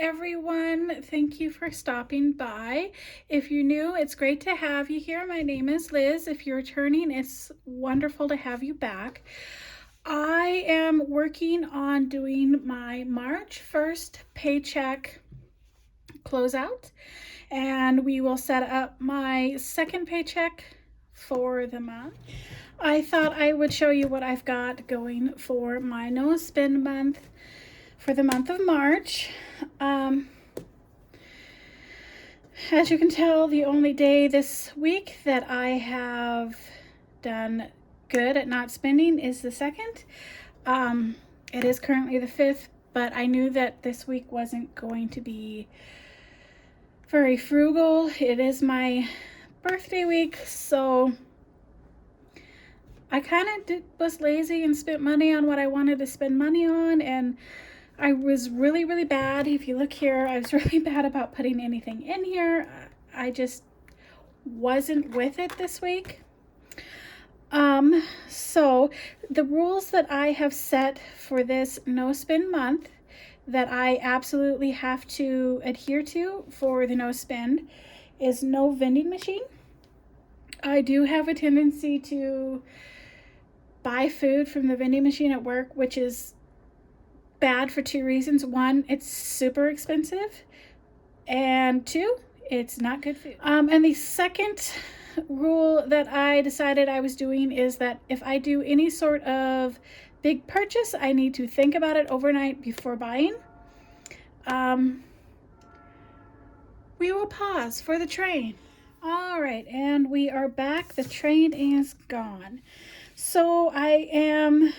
everyone. Thank you for stopping by. If you're new, it's great to have you here. My name is Liz. If you're returning, it's wonderful to have you back. I am working on doing my March 1st paycheck closeout, and we will set up my second paycheck for the month. I thought I would show you what I've got going for my no spend month for the month of March. As you can tell, the only day this week that I have done good at not spending is the 2nd. It is currently the 5th, but I knew that this week wasn't going to be very frugal. It is my birthday week, so I kind of was lazy and spent money on what I wanted to spend money on, and I was really bad. If you look here, I was really bad about putting anything in here. I just wasn't with it this week. So the rules that I have set for this no spend month that I absolutely have to adhere to for the no spend is no vending machine. I do have a tendency to buy food from the vending machine at work, which is bad for 2 reasons. 1, it's super expensive, and 2, it's not good food. And the second rule that I decided I was doing is that if I do any sort of big purchase, I need to think about it overnight before buying. We will pause for the train. All right, and we are back. The train is gone. So I am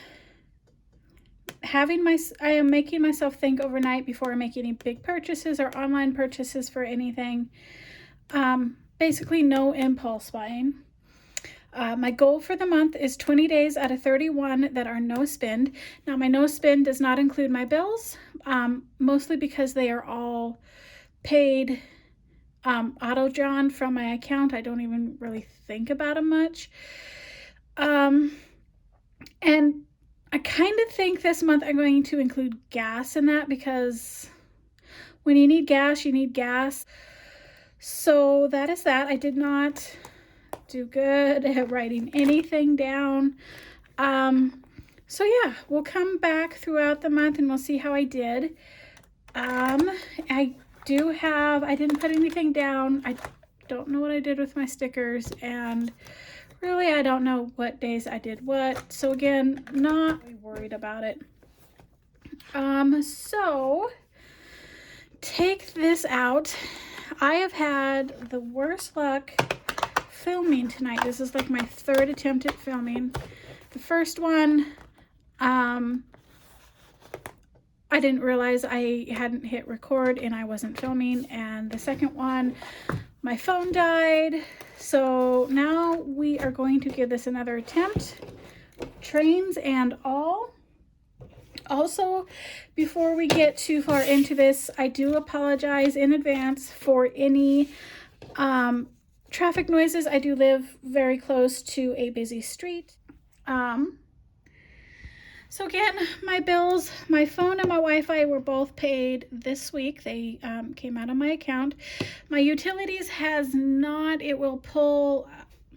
making myself think overnight before I make any big purchases or online purchases for anything. Basically no impulse buying. My goal for the month is 20 days out of 31 that are no spend. Now my no spend does not include my bills, mostly because they are all paid auto drawn from my account. I don't even really think about them much. And I kind of think this month I'm going to include gas in that, because when you need gas, you need gas. So that is that. I did not do good at writing anything down. So yeah, we'll come back throughout the month and we'll see how I did. I didn't put anything down. I don't know what I did with my stickers, and really, I don't know what days I did what. So again, not really worried about it. So take this out. I have had the worst luck filming tonight. This is like my 3rd attempt at filming. The first one, I didn't realize I hadn't hit record and I wasn't filming. And the second one, my phone died. So now we are going to give this another attempt, trains and all. Also, before we get too far into this, I do apologize in advance for any traffic noises. I do live very close to a busy street. So again, my bills, my phone and my Wi-Fi were both paid this week. They came out of my account. My utilities has not. It will pull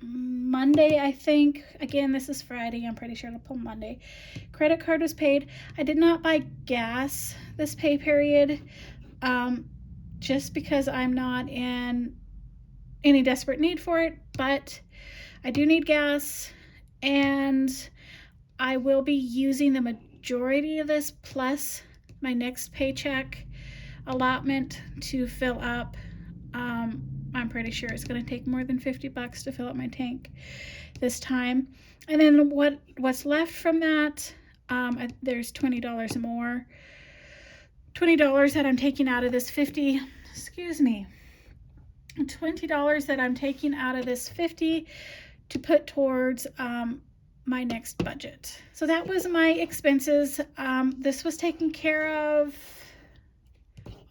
Monday, I think. Again, this is Friday. I'm pretty sure it'll pull Monday. Credit card was paid. I did not buy gas this pay period, just because I'm not in any desperate need for it, but I do need gas, and I will be using the majority of this plus my next paycheck allotment to fill up. I'm pretty sure it's going to take more than $50 to fill up my tank this time. And then what's left from that, there's $20 more. $20 that I'm taking out of this $20 that I'm taking out of this 50 to put towards my next budget. So that was my expenses. This was taken care of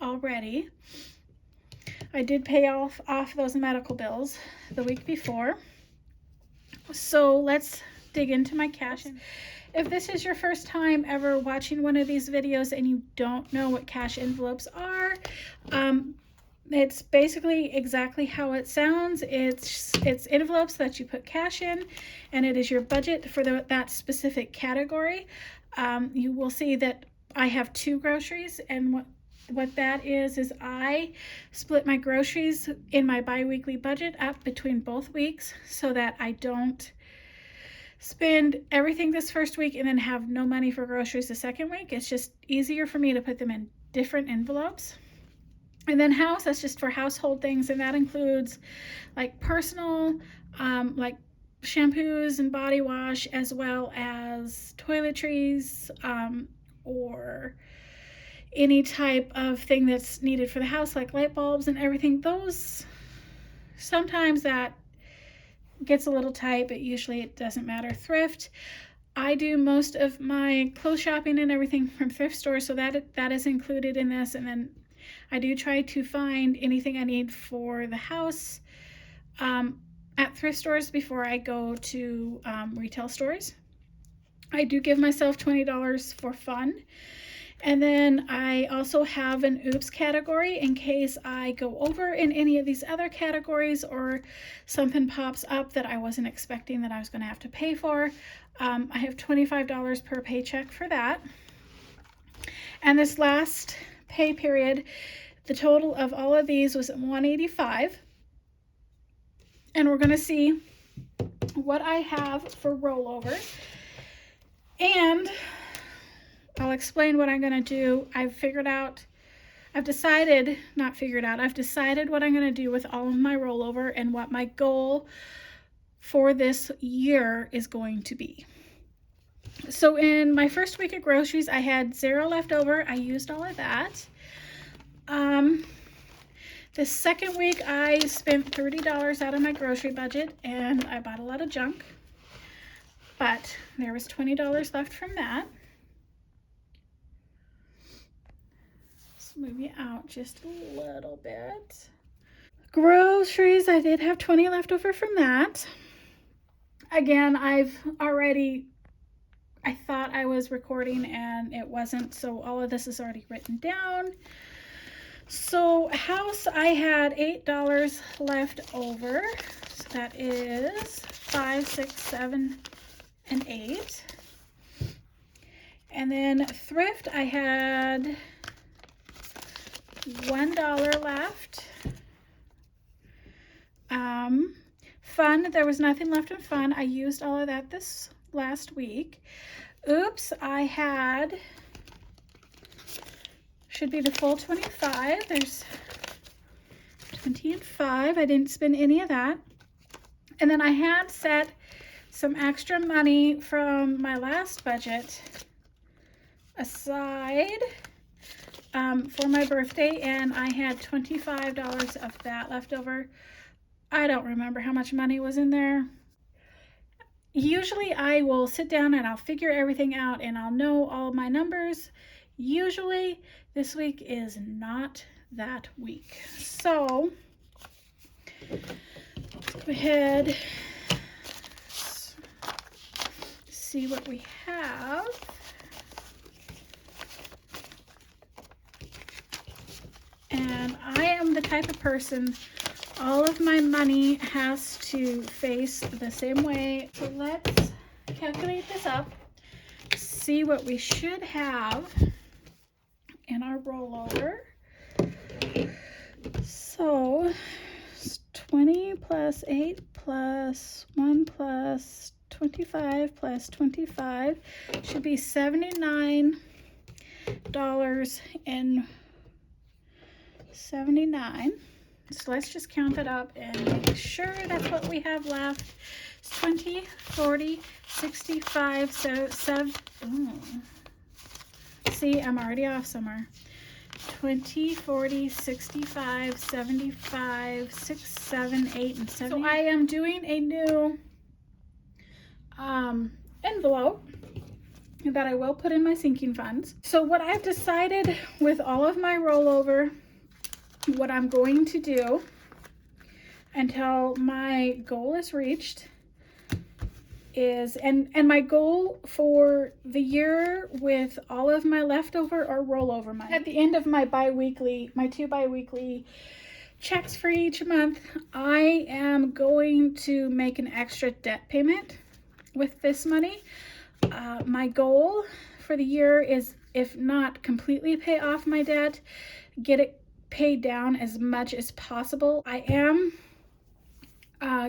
already. I did pay off those medical bills the week before. So let's dig into my cash. If this is your first time ever watching one of these videos and you don't know what cash envelopes are, It's basically exactly how it sounds. It's envelopes that you put cash in, and it is your budget for that specific category. You will see that I have 2 groceries, and what that is I split my groceries in my bi-weekly budget up between both weeks so that I don't spend everything this first week and then have no money for groceries the second week. It's just easier for me to put them in different envelopes. And then house, that's just for household things, and that includes like personal, like shampoos and body wash, as well as toiletries, or any type of thing that's needed for the house, like light bulbs and everything. Those, sometimes that gets a little tight, but usually it doesn't matter. Thrift, I do most of my clothes shopping and everything from thrift stores, so that is included in this. And then I do try to find anything I need for the house at thrift stores before I go to retail stores. I do give myself $20 for fun. And then I also have an oops category in case I go over in any of these other categories or something pops up that I wasn't expecting that I was going to have to pay for. I have $25 per paycheck for that. And this last pay period, the total of all of these was $185. And we're going to see what I have for rollover. And I'll explain what I'm going to do. I've decided what I'm going to do with all of my rollover and what my goal for this year is going to be. So in my first week of groceries, I had 0 left over. I used all of that. The second week, I spent $30 out of my grocery budget, and I bought a lot of junk. But there was $20 left from that. Move you out just a little bit. Groceries, I did have 20 left over from that. Again, I thought I was recording and it wasn't, so all of this is already written down. So house, I had $8 left over. So that is 5, 6, 7, and 8. And then thrift, I had $1 left. Fun, there was nothing left in fun. I used all of that this last week. Oops, I had, should be the full 25. There's 20 and 5. I didn't spend any of that. And then I had set some extra money from my last budget aside for my birthday, and I had $25 of that left over. I don't remember how much money was in there. Usually I will sit down and I'll figure everything out and I'll know all my numbers. Usually this week is not that week. So let's go ahead, see what we have. And I am the type of person, all of my money has to face the same way. So let's calculate this up, see what we should have in our rollover. So 20 plus 8 plus 1 plus 25 plus 25 should be $79 and 79. So let's just count it up and make sure that's what we have left. It's 20, 40, 65, so 7. See, I'm already off somewhere. 20, 40, 65, 75, 6, 7, 8, and 7. So I am doing a new envelope that I will put in my sinking funds. So what I've decided with all of my rollover, what I'm going to do until my goal is reached is, and my goal for the year with all of my leftover or rollover money, at the end of my two bi-weekly checks for each month, I am going to make an extra debt payment with this money. My goal for the year is, if not completely pay off my debt, get it paid down as much as possible. I am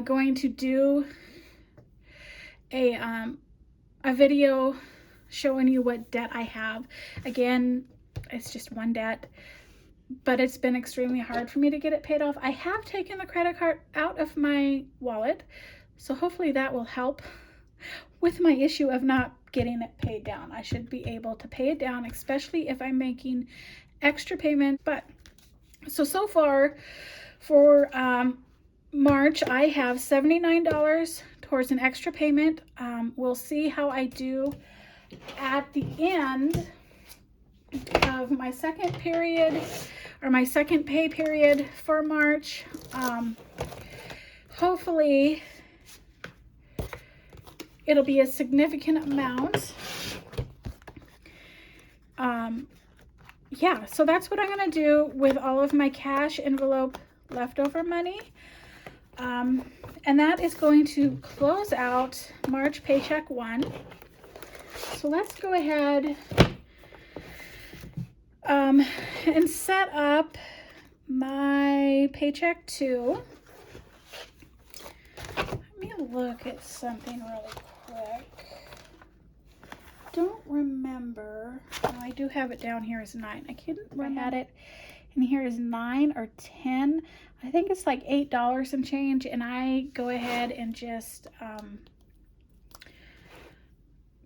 going to do a video showing you what debt I have. Again, it's just one debt, but it's been extremely hard for me to get it paid off. I have taken the credit card out of my wallet, so hopefully that will help with my issue of not getting it paid down. I should be able to pay it down, especially if I'm making extra payment. But so far for March, I have $79 towards an extra payment. We'll see how I do at the end of my second period, or my second pay period for March. Hopefully it'll be a significant amount. Yeah, so that's what I'm gonna do with all of my cash envelope leftover money. And that is going to close out March paycheck 1. So let's go ahead and set up my paycheck 2. Let me look at something really quick. Don't remember. Oh, I do have it down here as 9. I couldn't remember. I had it in here as 9 or 10. I think it's like $8 and change, and I go ahead and just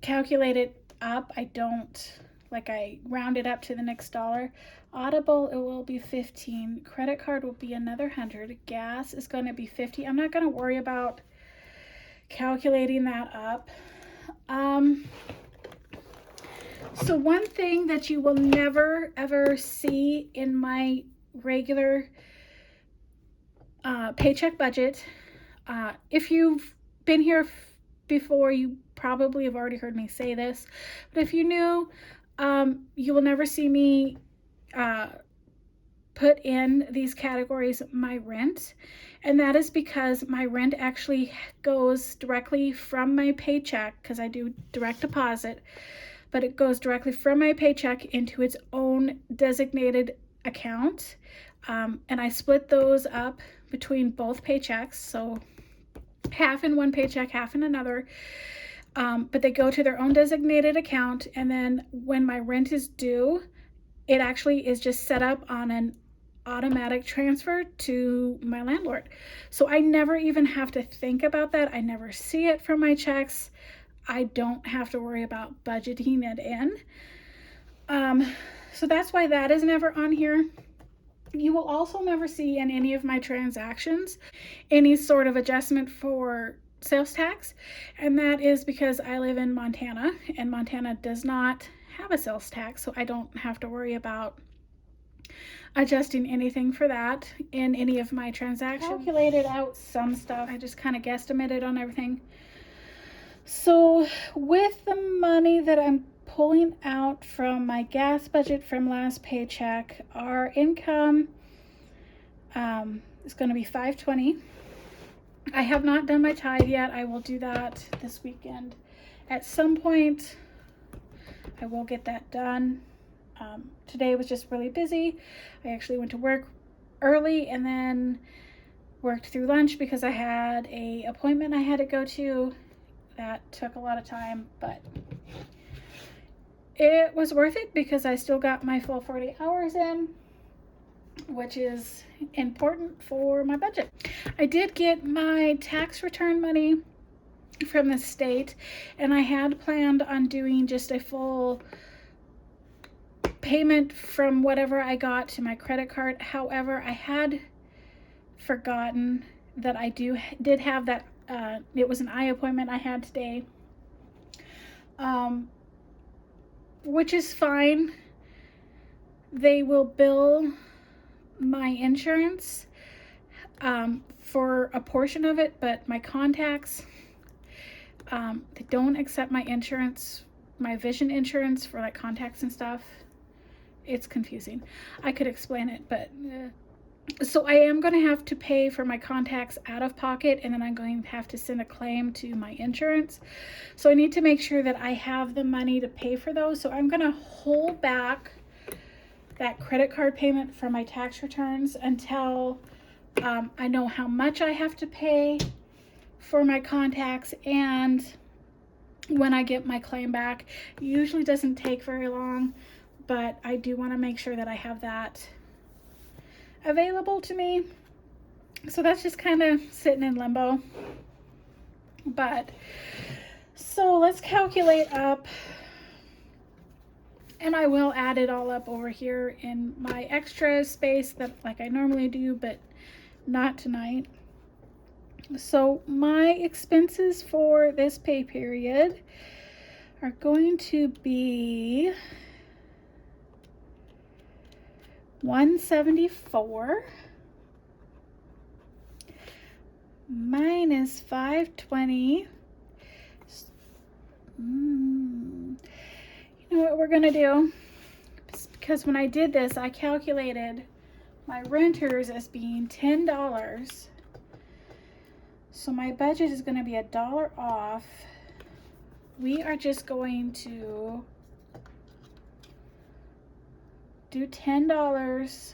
calculate it up. I don't, like, I round it up to the next dollar. Audible, it will be 15. Credit card will be another 100. Gas is going to be 50. I'm not going to worry about calculating that up. So one thing that you will never ever see in my regular paycheck budget, if you've been here before, you probably have already heard me say this, but if you knew, you will never see me put in these categories my rent, and that is because my rent actually goes directly from my paycheck, because I do direct deposit, but it goes directly from my paycheck into its own designated account, and I split those up between both paychecks, so half in one paycheck, half in another, but they go to their own designated account, and then when my rent is due, it actually is just set up on an automatic transfer to my landlord. So I never even have to think about that. I never see it from my checks. I don't have to worry about budgeting it in. So that's why that is never on here. You will also never see in any of my transactions any sort of adjustment for sales tax, and that is because I live in Montana, and Montana does not have a sales tax, so I don't have to worry about adjusting anything for that in any of my transactions. Calculated out some stuff. I just kind of guesstimated on everything. So with the money that I'm pulling out from my gas budget from last paycheck, our income is going to be $520. I have not done my tithe yet. I will do that this weekend. At some point, I will get that done. Today was just really busy. I actually went to work early and then worked through lunch because I had an appointment I had to go to. That took a lot of time, but it was worth it because I still got my full 40 hours in, which is important for my budget. I did get my tax return money from the state, and I had planned on doing just a full payment from whatever I got to my credit card. However, I had forgotten that I did have that. It was an eye appointment I had today, which is fine. They will bill my insurance for a portion of it, but my contacts, They don't accept my insurance, my vision insurance for like contacts and stuff. It's confusing. I could explain it, but so I am going to have to pay for my contacts out of pocket, and then I'm going to have to send a claim to my insurance. So I need to make sure that I have the money to pay for those. So I'm going to hold back that credit card payment from my tax returns until I know how much I have to pay for my contacts, and when I get my claim back. It usually doesn't take very long, but I do want to make sure that I have that available to me. So that's just kind of sitting in limbo. But so let's calculate up, and I will add it all up over here in my extra space that like I normally do, but not tonight. So my expenses for this pay period are going to be $174 minus $520. You know what we're gonna do? Because when I did this, I calculated my renters as being $10. So my budget is gonna be $1 off. We are just going to do $10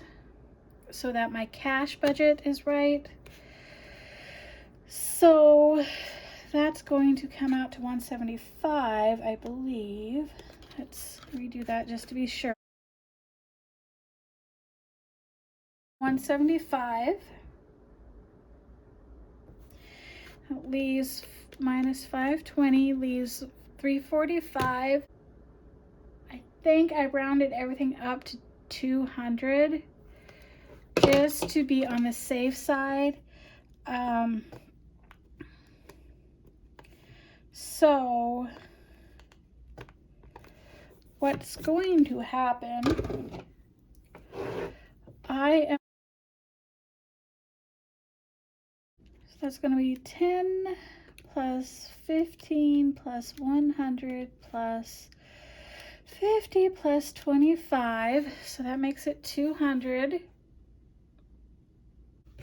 so that my cash budget is right. So that's going to come out to $175, I believe. Let's redo that just to be sure. $175. That leaves minus $520, leaves $345. I think I rounded everything up to $200 just to be on the safe side. So what's going to happen, so that's going to be 10 plus 15 plus 100 plus 50 plus 25, so that makes it 200.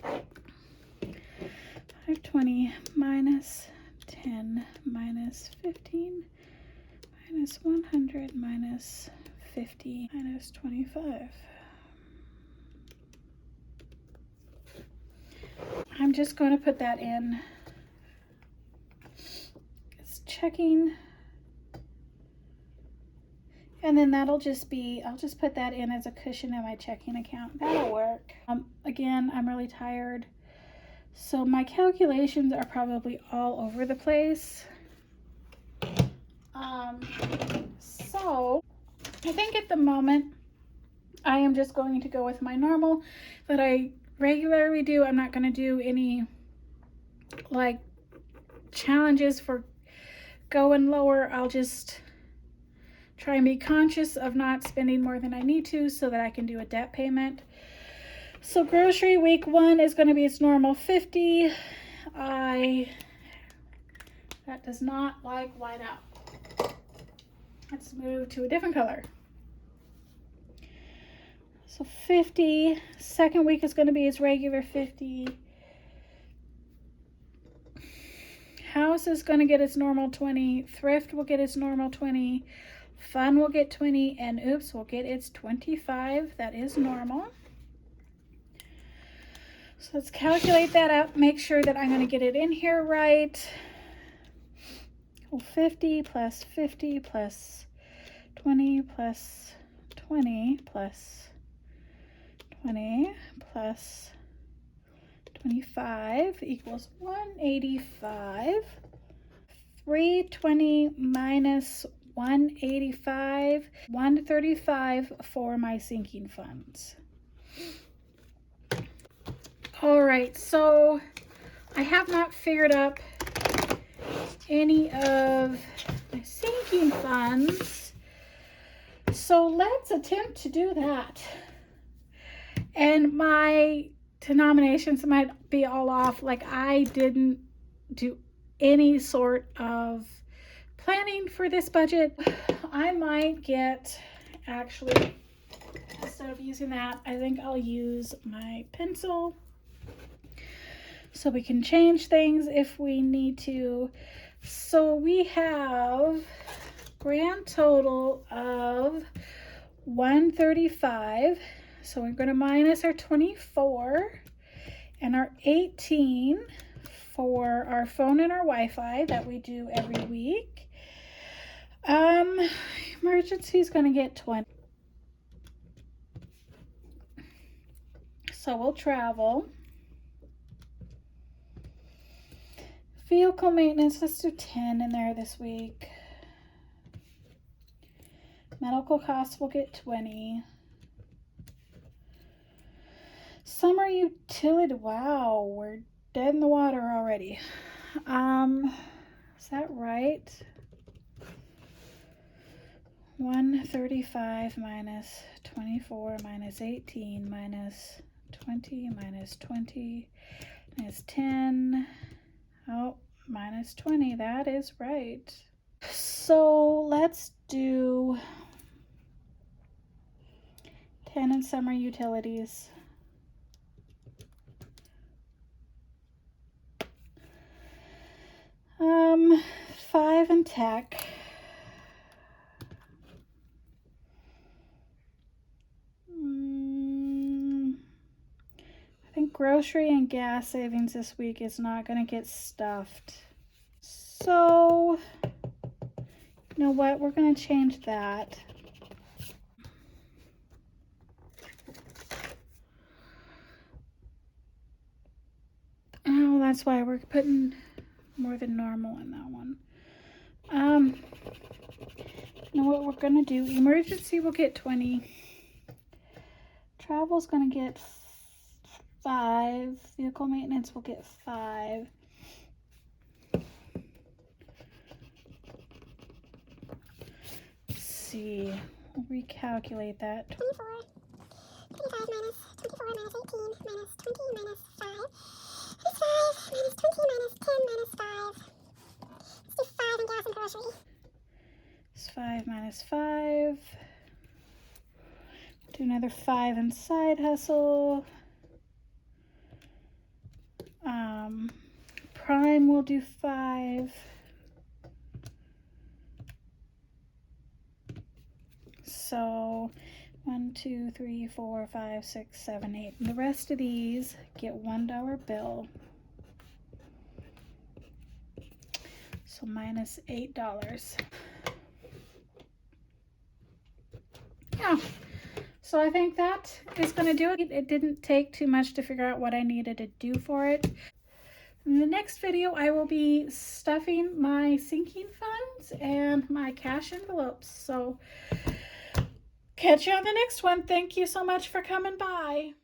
520 minus 10 minus 15 minus 100 minus 50 minus 25. I'm just going to put that in. It's checking. And then that'll just be, I'll just put that in as a cushion in my checking account. That'll work. Again, I'm really tired, so my calculations are probably all over the place. So I think at the moment I am just going to go with my normal that I regularly do. I'm not going to do any like challenges for going lower. I'll just try and be conscious of not spending more than I need to so that I can do a debt payment. So grocery week 1 is going to be its normal $50. That does not like light up. Let's move to a different color. So 50. Second week is going to be its regular 50. House is going to get its normal 20. Thrift will get its normal 20. Fun will get 20, and oops will get its 25. That is normal. So let's calculate that out, make sure that I'm going to get it in here right. Well, 50 plus 50 plus 20 plus 20 plus 20 plus 25 equals 185. 320 minus 185, 135 for my sinking funds. All right, so I have not figured up any of my sinking funds, so let's attempt to do that. And my denominations might be all off, like I didn't do any sort of planning for this budget. I might get, actually, instead of using that, I think I'll use my pencil so we can change things if we need to. So we have grand total of 135. So we're going to minus our 24 and our 18 for our phone and our Wi-Fi that we do every week. Emergency is going to get 20. So we'll travel. Vehicle maintenance, let's do 10 in there this week. Medical costs will get 20. Summer utility, wow, we're dead in the water already. Is that right? 135 minus 24 minus 18 minus 20 minus 20 minus 10. Oh, minus 20, that is right. So let's do 10 in summer utilities. 5 in tech. I think grocery and gas savings this week is not going to get stuffed. So, you know what? We're going to change that. Oh, that's why we're putting more than normal in that one. You know what we're going to do? Emergency will get 20. Travel's going to get 5. Vehicle maintenance will get 5. Let's see. We'll recalculate that. 24. 25 minus 24 minus 18 minus 20 minus 5. It's 5 minus 20 minus 10 minus 5. Let's do 5 in gas and grocery. It's 5 minus 5. Do another 5 in side hustle. Prime will do 5. So 1, 2, 3, 4, 5, 6, 7, 8. And the rest of these get $1 bill. So minus $8. Yeah. So I think that is going to do it. It didn't take too much to figure out what I needed to do for it. In the next video, I will be stuffing my sinking funds and my cash envelopes. So catch you on the next one. Thank you so much for coming by.